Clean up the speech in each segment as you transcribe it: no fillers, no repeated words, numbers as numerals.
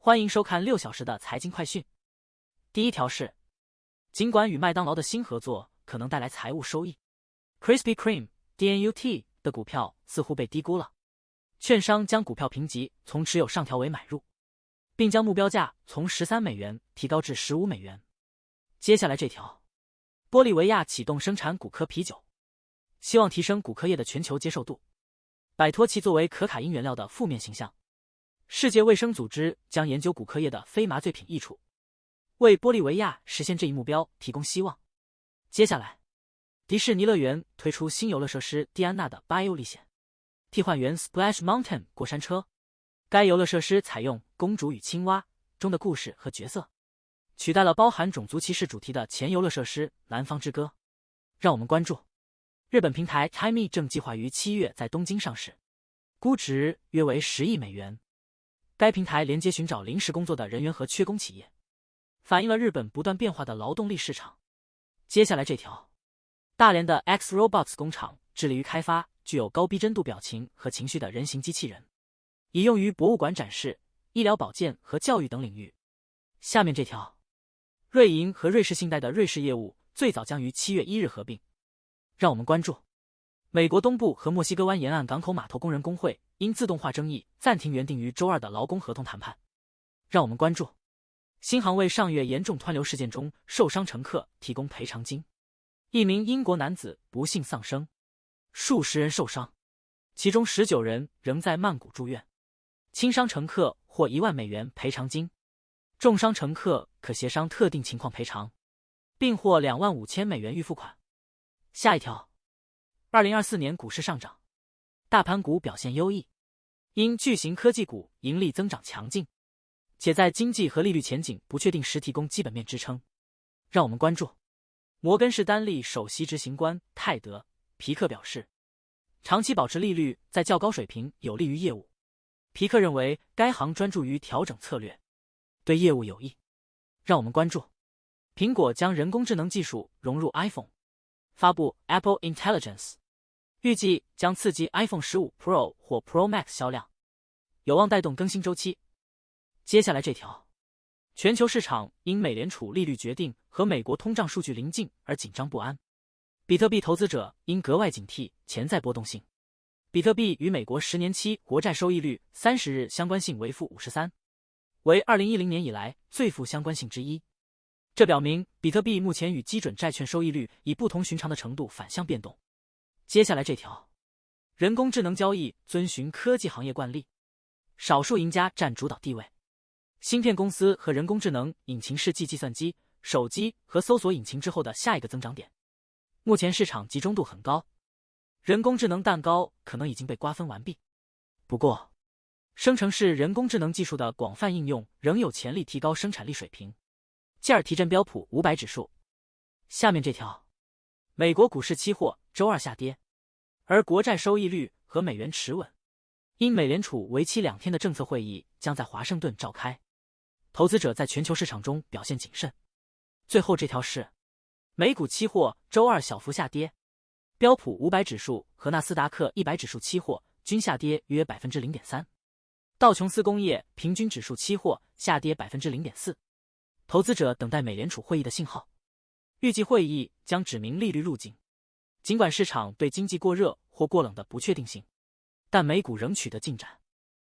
欢迎收看6小时的财经快讯。第一条是，尽管与麦当劳的新合作可能带来财务收益 ，Krispy Kreme（DNUT） 的股票似乎被低估了。券商将股票评级从持有上调为买入，并将目标价从13美元提高至15美元。接下来这条，玻利维亚启动生产古柯啤酒，希望提升古柯液的全球接受度，摆脱其作为可卡因原料的负面形象。世界卫生组织将研究古柯液的非麻醉品益处，为玻利维亚实现这一目标提供希望。接下来，迪士尼乐园推出新游乐设施蒂安娜的 Bio 历险替换员 Splash Mountain 过山车。该游乐设施采用《公主与青蛙》中的故事和角色，取代了包含种族歧视主题的前游乐设施《南方之歌》。让我们关注，日本平台 Timee 正计划于7月在东京上市，估值约为10亿美元。该平台连接寻找临时工作的人员和缺工企业，反映了日本不断变化的劳动力市场。接下来这条，大连的 X Robots 工厂致力于开发具有高逼真度表情和情绪的人形机器人，以用于博物馆展示、医疗保健和教育等领域。下面这条，瑞银和瑞士信贷的瑞士业务最早将于7月1日合并。让我们关注，美国东部和墨西哥湾沿岸港口码头工人工会因自动化争议暂停原定于周2的劳工合同谈判。让我们关注，新航为上月严重湍流事件中受伤乘客提供赔偿金。一名英国男子不幸丧生，数十人受伤，其中19人仍在曼谷住院。轻伤乘客获1万美元赔偿金，重伤乘客可协商特定情况赔偿，并获25000美元预付款。下一条，2024年股市上涨，大盘股表现优异，因巨型科技股盈利增长强劲，且在经济和利率前景不确定时提供基本面支撑。让我们关注，摩根士丹利首席执行官泰德·皮克表示，长期保持利率在较高水平有利于业务。皮克认为该行专注于调整策略，对业务有益。让我们关注，苹果将人工智能技术融入 iPhone， 发布 Apple Intelligence， 预计将刺激 iPhone 15 Pro 或 Pro Max 销量，有望带动更新周期。接下来这条，全球市场因美联储利率决定和美国通胀数据临近而紧张不安，比特币投资者应格外警惕潜在波动性。比特币与美国10年期国债收益率30日相关性为-53，为2010年以来最负相关性之一。这表明比特币目前与基准债券收益率以不同寻常的程度反向变动。接下来这条，人工智能交易遵循科技行业惯例，少数赢家占主导地位。芯片公司和人工智能引擎是继计算机、手机和搜索引擎之后的下一个增长点。目前市场集中度很高，人工智能蛋糕可能已经被瓜分完毕。不过，生成式人工智能技术的广泛应用仍有潜力提高生产力水平，进而提振标普500指数。下面这条，美国股市期货周2下跌，而国债收益率和美元持稳，因美联储为期2天的政策会议将在华盛顿召开，投资者在全球市场中表现谨慎。最后这条是，美股期货周2小幅下跌，标普500指数和纳斯达克100指数期货均下跌约 0.3%， 道琼斯工业平均指数期货下跌 0.4%。投资者等待美联储会议的信号，预计会议将指明利率路径。尽管市场对经济过热或过冷的不确定性，但美股仍取得进展。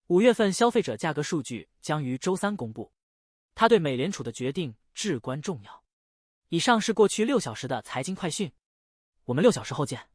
5月份消费者价格数据将于周3公布，它对美联储的决定至关重要。以上是过去6小时的财经快讯，我们6小时后见。